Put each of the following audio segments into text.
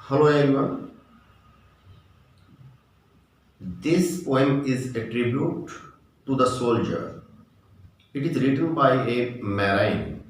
Hello everyone. This poem is a tribute to the soldier. It is written by a marine,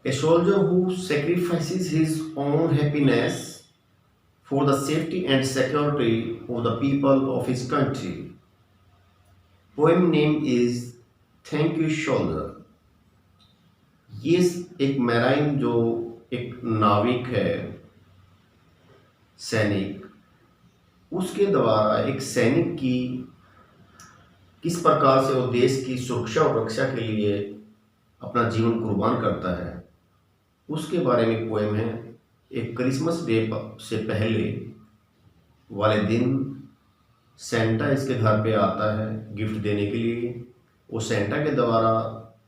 a soldier who sacrifices his own happiness for the safety and security of the people of his country. Poem name is Thank You Soldier. ये एक marine जो एक नाविक है, सैनिक, उसके द्वारा एक सैनिक की किस प्रकार से वो देश की सुरक्षा और रक्षा के लिए अपना जीवन कुर्बान करता है, उसके बारे में पोएम है। एक क्रिसमस डे से पहले वाले दिन सेंटा इसके घर पे आता है गिफ्ट देने के लिए। वो सेंटा के द्वारा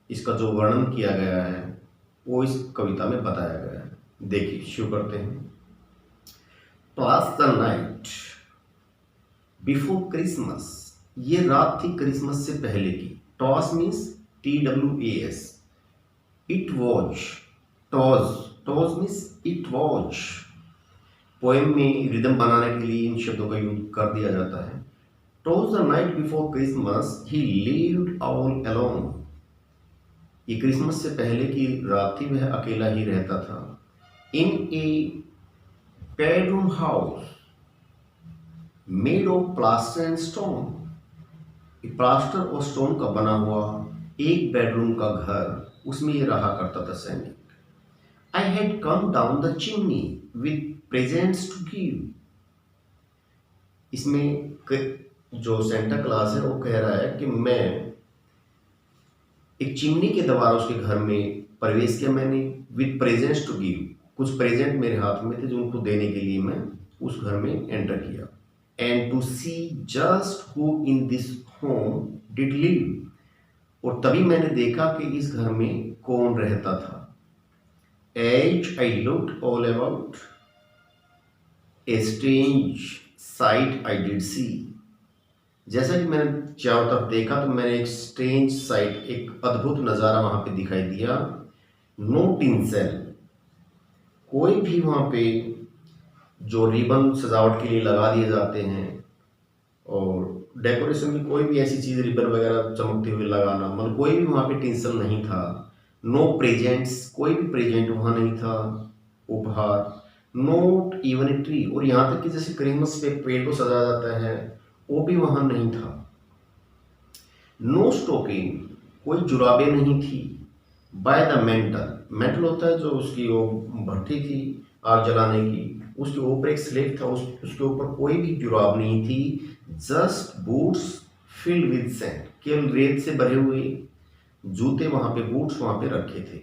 इसका जो वर्णन किया गया है वो इस कविता में बताया गया है। देखिए, शुरू करते हैं। पास द नाइट बिफोर क्रिसमस, ये रात थी क्रिसमस से पहले की। Toss means TWAS। It was, toss means it was. Poem में रिदम बनाने के लिए इन शब्दों का यूज कर दिया जाता है। Toss the night before Christmas he lived all alone. ये क्रिसमस से पहले की रात थी, वह अकेला ही रहता था। In a bedroom house made of plaster and stone, plaster और स्टोन का बना हुआ एक बेडरूम का घर, उसमें ये रहा करता था सैनिक। I had come down the chimney with presents to give. इसमें जो सेंटा क्लॉज है वो कह रहा है कि मैं एक चिमनी के द्वारा उसके घर में प्रवेश किया मैंने, विद प्रेजेंट्स टू गिव, कुछ प्रेजेंट मेरे हाथ में थे जो उनको देने के लिए मैं उस घर में एंटर किया। And to see just who in this home did live, और तभी मैंने देखा कि इस घर में कौन रहता था। As I looked all about a strange sight I did see, जैसा कि मैंने चारों तरफ देखा तो मैंने एक स्ट्रेंज साइट, एक अद्भुत नज़ारा वहां पे दिखाई दिया। नो टिंसेल, कोई भी वहां पे जो रिबन सजावट के लिए लगा दिए जाते हैं और डेकोरेशन में कोई भी ऐसी चीज़ रिबन वगैरह चमकते हुए लगाना, मतलब कोई भी वहाँ पे टिंसल नहीं था। नो प्रेजेंट्स, कोई भी प्रेजेंट वहाँ नहीं था, उपहार। नोट इवन ए ट्री, और यहाँ तक कि जैसे क्रिसमस पे पेड़ को सजाया जाता है वो भी वहाँ नहीं था। नो स्टोकिंग, कोई जुराबें नहीं थी। बाय द मेंटल, मेंटल होता है जो उसकी वो भट्टी थी आग जलाने की, उसके ऊपर एक स्लेब था, उसके ऊपर कोई भी जुराब नहीं थी। Just boots filled with sand, केवल रेत से भरे हुए जूते वहां पे, बूट्स वहां पे रखे थे।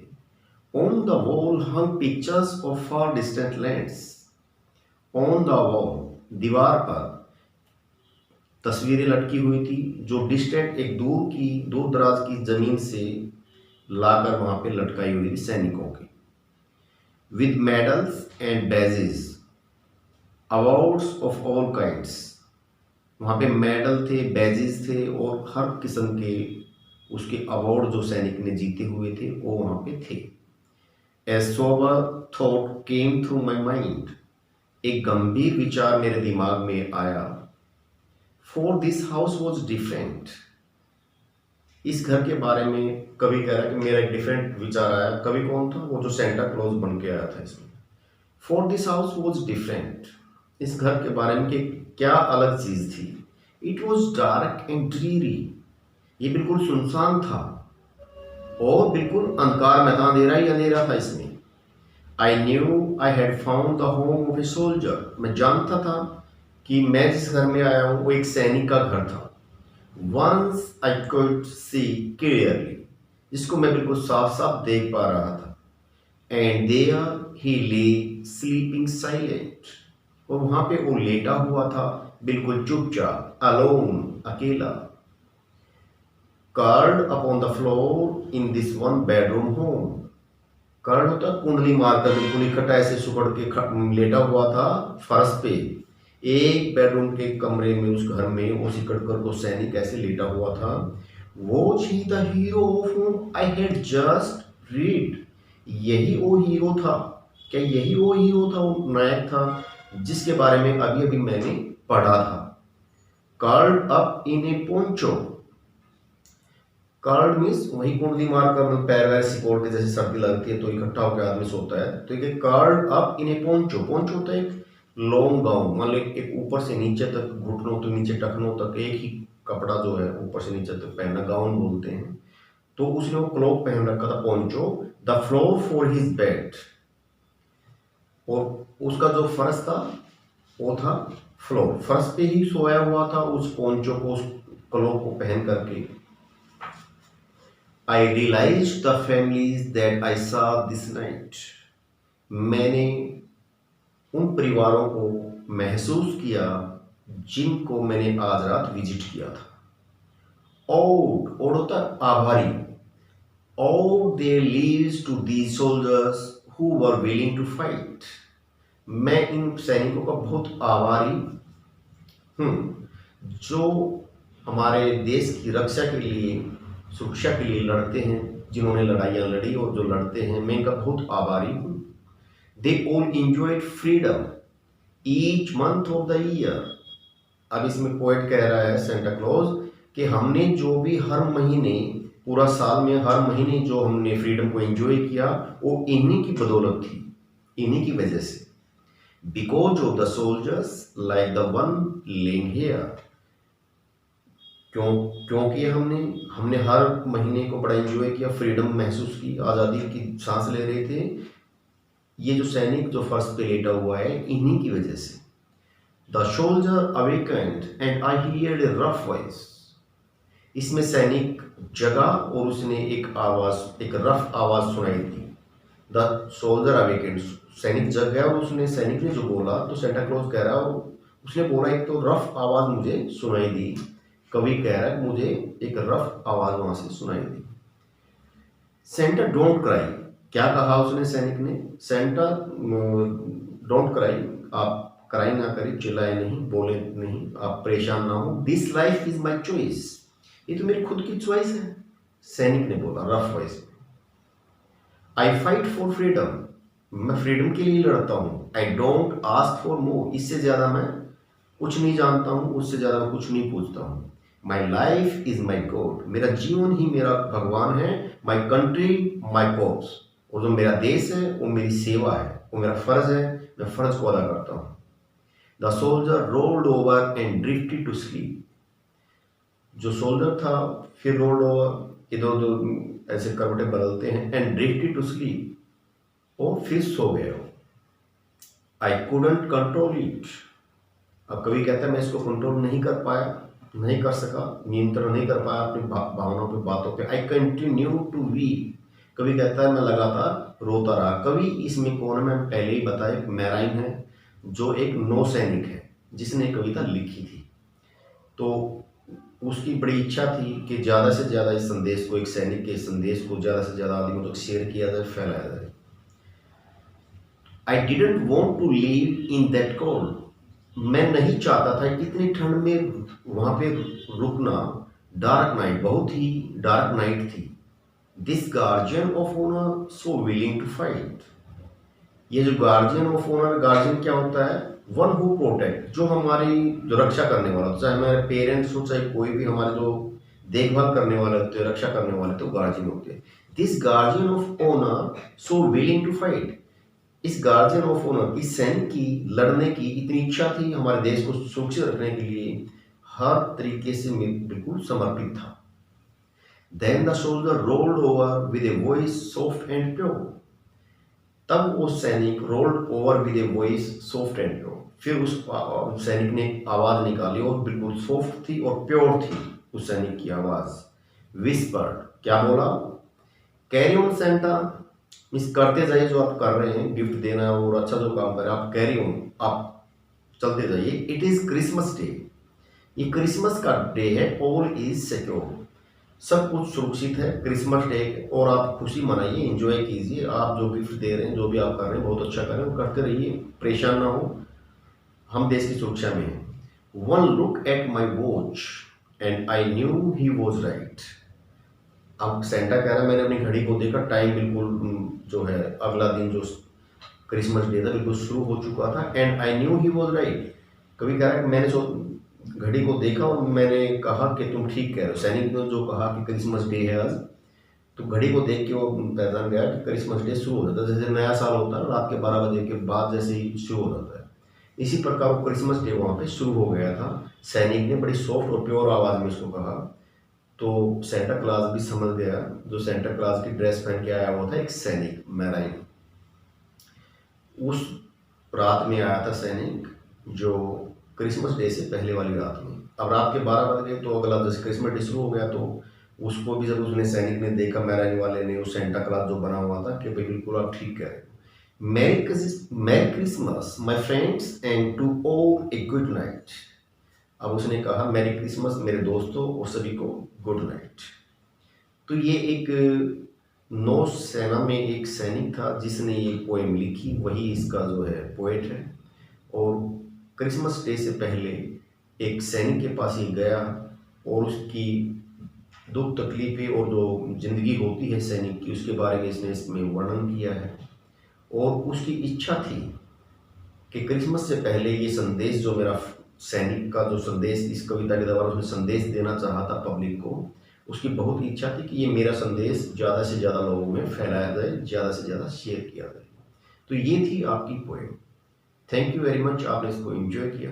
On the wall hung pictures of far distant lands. On the wall, दीवार पर तस्वीरें लटकी हुई थी जो डिस्टेंट, एक दूर दराज की जमीन से लाकर वहां पे लटकाई हुई थी सैनिकों की। With medals and badges, awards of all kinds, वहाँ पे मेडल थे, बैजेस थे और हर किस्म के उसके अवार्ड जो सैनिक ने जीते हुए थे वो वहाँ पे थे। A sober thought came through my mind, एक गंभीर विचार मेरे दिमाग में आया। For this house was different, इस घर के बारे में कवि कह रहा है कि मेरा एक डिफरेंट विचार आया। कवि कौन था? वो जो सेंटा क्लॉज बन के आया था इसमें। For this house was different, इस घर के बारे में कि क्या अलग चीज थी। इट वॉज डार्क एंड ड्रीरी, ये बिल्कुल सुनसान था और बिल्कुल अंधकार में था, अंधेरा ही अंधेरा था इसमें। I knew I had found the home of a soldier, मैं जानता था कि मैं जिस घर में आया हूं वो एक सैनिक का घर था। Once I could see clearly, जिसको मैं बिल्कुल साफ साफ देख पा रहा था। एंड देयर ही ले स्लीपिंग साइलेंट, और वहां पे वो लेटा हुआ था बिल्कुल चुपचाप, अलोन, अकेला। Curled upon the floor in this one bedroom home, curled होता कुंडली मारकर बिल्कुल इकट्ठा ऐसे सुकड़ के लेटा हुआ था फर्श पे, एक बेडरूम के कमरे में, उस घर में वो सिकड़ कर वो सैनिक ऐसे लेटा हुआ था। Was he the hero of home I had just read, यही वो हीरो था क्या यही वो था, वो नायक था जिसके बारे में अभी अभी मैंने पढ़ा था? Curled up in A poncho. Curled means वही कुंडली मारकर, मतलब पैर वैर सिकोड़ के, जैसे सर्दी लगती है तो इकट्ठा होकर आदमी सोता है, तो ये curled up in A poncho. Poncho होता है एक लॉन्ग गाउन, मान लो एक ऊपर से नीचे तक, घुटनों तो नीचे टखनों तक एक ही कपड़ा जो है ऊपर से नीचे तक पहनना, गाउन बोलते हैं। तो उसने वो क्लोक पहन रखा था, poncho. The floor for his bed, और उसका जो फर्श था वो था फ्लोर, फर्श पे ही सोया हुआ था उस पोंचो को, उस क्लोक को पहन करके। I realise the families that I saw this night. मैंने उन परिवारों को महसूस किया जिनको मैंने आज रात विजिट किया था। ओड होता है आभारी। All their lives to these soldiers who were willing to fight. मैं इन सैनिकों का बहुत आभारी हूँ जो हमारे देश की रक्षा के लिए, सुरक्षा के लिए लड़ते हैं, जिन्होंने लड़ाइयाँ लड़ी और जो लड़ते हैं, मैं इनका बहुत आभारी हूँ। They all enjoyed freedom each month of the year. अब इसमें पोएट कह रहा है, सेंटा क्लॉज, कि हमने जो भी हर महीने, पूरा साल में हर महीने जो हमने फ्रीडम को एंजॉय किया, वो इन्हीं की बदौलत थी, इन्हीं की वजह से। Because of the soldiers like the one laying here. क्योंकि हमने हर महीने को बड़ा एंजॉय किया, फ्रीडम महसूस की, आज़ादी की सांस ले रहे थे। ये जो सैनिक जो फर्श पे लेटा हुआ है, इन्हीं की वजह से। The soldier awakened and I heard A rough voice. इसमें सैनिक जगा और उसने एक रफ आवाज सुनाई दी। द सोल्जर अवेकेंड, सैनिक जग गया और उसने, सैनिक ने जो बोला, तो सेंटा क्लॉज कह रहा है, उसने बोला एक तो रफ आवाज मुझे सुनाई दी। कवि कह रहा है मुझे एक रफ आवाज वहां से सुनाई दी। सेंटा डोंट क्राई, क्या कहा उसने सैनिक ने? सेंटा डोंट क्राई, आप क्राई ना करें, चिल्लाए नहीं, बोले नहीं, आप परेशान ना हो। This life is my choice, ये तो मेरी खुद की चॉइस है, सैनिक ने बोला रफ वॉइस में। आई फाइट फॉर फ्रीडम, मैं फ्रीडम के लिए लड़ता हूँ। I don't ask for more, इससे ज्यादा मैं कुछ नहीं जानता हूँ, उससे ज्यादा मैं कुछ नहीं पूछता हूँ। My life is my God, मेरा जीवन ही मेरा भगवान है। माई कंट्री माई कॉज, और जो मेरा देश है वो मेरी सेवा है, वो मेरा फर्ज है, मैं फर्ज को अदा करता हूँ। The soldier rolled over and drifted to sleep. जो सोल्जर था फिर रोल्ड ओवर, इधर उधर ऐसे करवटे बदलते हैं, एंड ड्रिफ्टेड टू स्लीप, और फिर सो गए हो। आई कुडंट कंट्रोल इट, अब कभी कहता है मैं इसको कंट्रोल नहीं कर पाया, नहीं कर सका, नियंत्रण नहीं कर पाया अपनी भावनाओं पे, बातों पे। आई कंटिन्यू टू वीप, कभी कहता है मैं लगातार रोता रहा। कभी इसमें कौन है, मैं पहले ही बताया, मैराइन है जो एक नौसैनिक है जिसने कविता लिखी थी। तो उसकी बड़ी इच्छा थी कि ज़्यादा से ज़्यादा इस संदेश को, एक सैनिक के संदेश को ज़्यादा से ज़्यादा आदमियों तक शेयर किया जाए, फैलाया जाए। I didn't want to live in that cold, मैं नहीं चाहता था इतनी ठंड में वहाँ पे रुकना। डार्क नाइट, बहुत ही डार्क नाइट थी। This guardian of honour so willing to fight, ये जो गार्जियन ऑफ ऑनर, गार्जियन क्या होता है? वन हु प्रोटेक्ट, जो हमारी जो रक्षा करने वाला, चाहे हमारे पेरेंट्स हो, चाहे कोई भी हमारे जो देखभाल करने वाले होते हैं, रक्षा करने वाले, तो गार्जियन होते हैं। This guardian of honour so willing to fight, इस गार्जियन ऑफ ऑनर, इस सैनिक की लड़ने की इतनी इच्छा थी, हमारे देश को सुरक्षित रखने के लिए हर तरीके से बिल्कुल समर्पित था। Then the soldier rolled over with a voice soft and pure, तब वो सैनिक rolled over with a voice soft and pure, फिर उस सैनिक ने आवाज निकाली और बिल्कुल सॉफ्ट थी और प्योर थी उस सैनिक की आवाज। विस्पर्ड, क्या बोला? कैरी ऑन सेंटा, मिस करते जाइए जो आप कर रहे हैं, गिफ्ट देना और अच्छा जो काम कर रहे हैं, आप कैरी ऑन, आप चलते जाइए। इट इज क्रिसमस डे, ये क्रिसमस का डे है। ऑल इज सिक्योर, सब कुछ सुरक्षित है, क्रिसमस डे, और आप खुशी मनाइए, एंजॉय कीजिए। आप जो गिफ्ट दे रहे हैं, जो भी आप कर रहे हैं, बहुत अच्छा कर रहे हैं, करते रहिए, परेशान ना हो, हम देश की सुरक्षा में हैं। One look at my watch and I knew he was right. अब सेंटा कह रहा है मैंने अपनी घड़ी को देखा, टाइम बिल्कुल जो है अगला दिन जो क्रिसमस डे था, बिल्कुल शुरू हो चुका था and I knew he was right. कभी कह रहा है कि मैंने घड़ी को देखा और मैंने कहा कि तुम ठीक कह रहे हो। सैनिक ने जो कहा कि क्रिसमस डे है आज, तो घड़ी को देख के वो पहचान गया कि क्रिसमस डे शुरू हो जाता है। जैसे नया साल होता है रात के 12 बजे के बाद जैसे ही शुरू हो जाता है, इसी प्रकार वो क्रिसमस डे वहाँ पे शुरू हो गया था। सैनिक ने बड़ी सॉफ्ट और प्योर आवाज़ में इसको कहा, तो सेंटा क्लॉज भी समझ गया। जो सेंटा क्लॉज की ड्रेस पहन के आया हुआ था एक सैनिक मैराइन, उस रात में आया था सैनिक, जो क्रिसमस डे से पहले वाली रात में। अब रात के 12 बज गए तो अगला जैसे क्रिसमस डे शुरू हो गया, तो उसको भी जब उसने सैनिक ने देखा, मैराइन वाले ने, उस सेंटा क्लॉज जो बना हुआ था, कि भाई बिल्कुल आप ठीक कह रहे हो। Merry Christmas my friends and to all a good night. अब उसने कहा मैरी क्रिसमस मेरे दोस्तों और सभी को गुड नाइट। तो ये एक नौ सेना में एक सैनिक था जिसने ये पोएम लिखी, वही इसका जो है पोएट है। और क्रिसमस डे से पहले एक सैनिक के पास ही गया और उसकी दुख तकलीफें और जो जिंदगी होती है सैनिक की, उसके बारे में इसने इसमें वर्णन किया है। और उसकी इच्छा थी कि क्रिसमस से पहले ये संदेश जो मेरा सैनिक का जो संदेश इस कविता के द्वारा उसने संदेश देना चाहा था पब्लिक को, उसकी बहुत इच्छा थी कि ये मेरा संदेश ज़्यादा से ज़्यादा लोगों में फैलाया जाए, ज़्यादा से ज़्यादा शेयर किया जाए। तो ये थी आपकी poem. Thank you very much, आपने इसको एंजॉय किया।